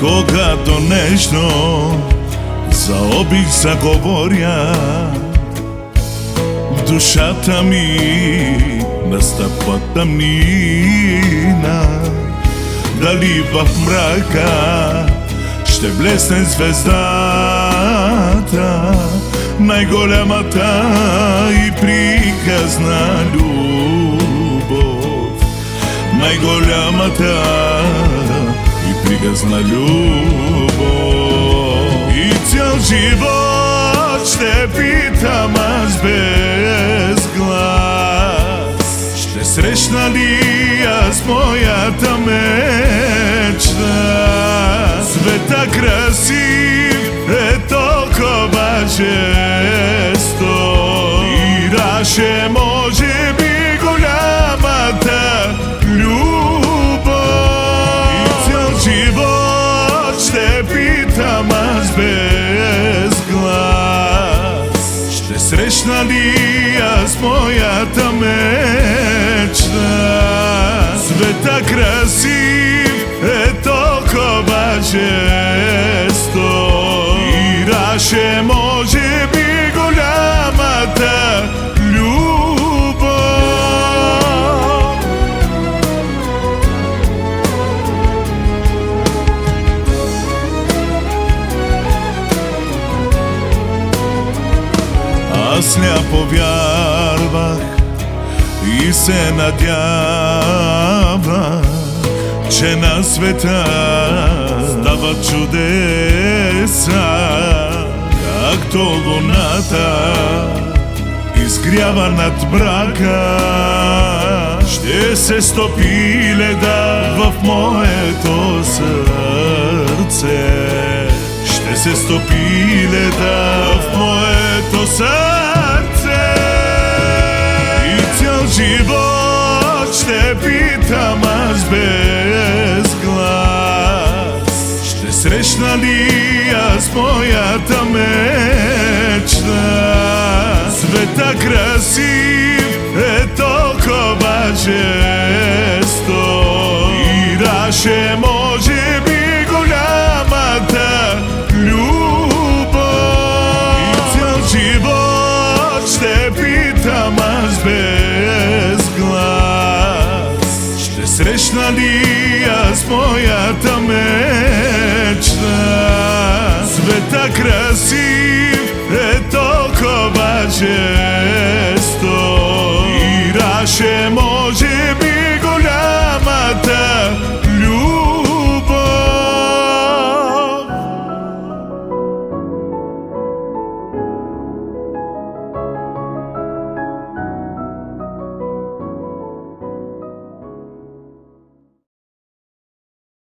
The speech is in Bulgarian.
Когато нещо за обич заговоря, в душата ми настъпва тъмнина. Дали в мрака ще блесне звездата, най-голямата и приказна любов, най-голямата и приказна любов. И цял живот ще питам аз без глас, ще срещна ли аз моята мечта? Света красив е толкова жесток, ираше може би голямата любов. И цял живот ще питам аз без глас, ще срещна ли аз моята мечта? Света красив е толкова жесток, ираше може би голямата любов. Аз сляпо вярвах и се надявах, че на света стават чудеса, както луната изгрява над брака. Ще се стопи леда в моето сърце, ще се стопи леда в моето сърце. И цял живот ще питам аз без глас, ще срещна ли аз моята мечта? Света красив е толкова жесток, ираше може би голямата любов. И цял живот ще питам аз без глас, ще срещна ли аз моята мечта? Света красив е толкова жесток, ираше може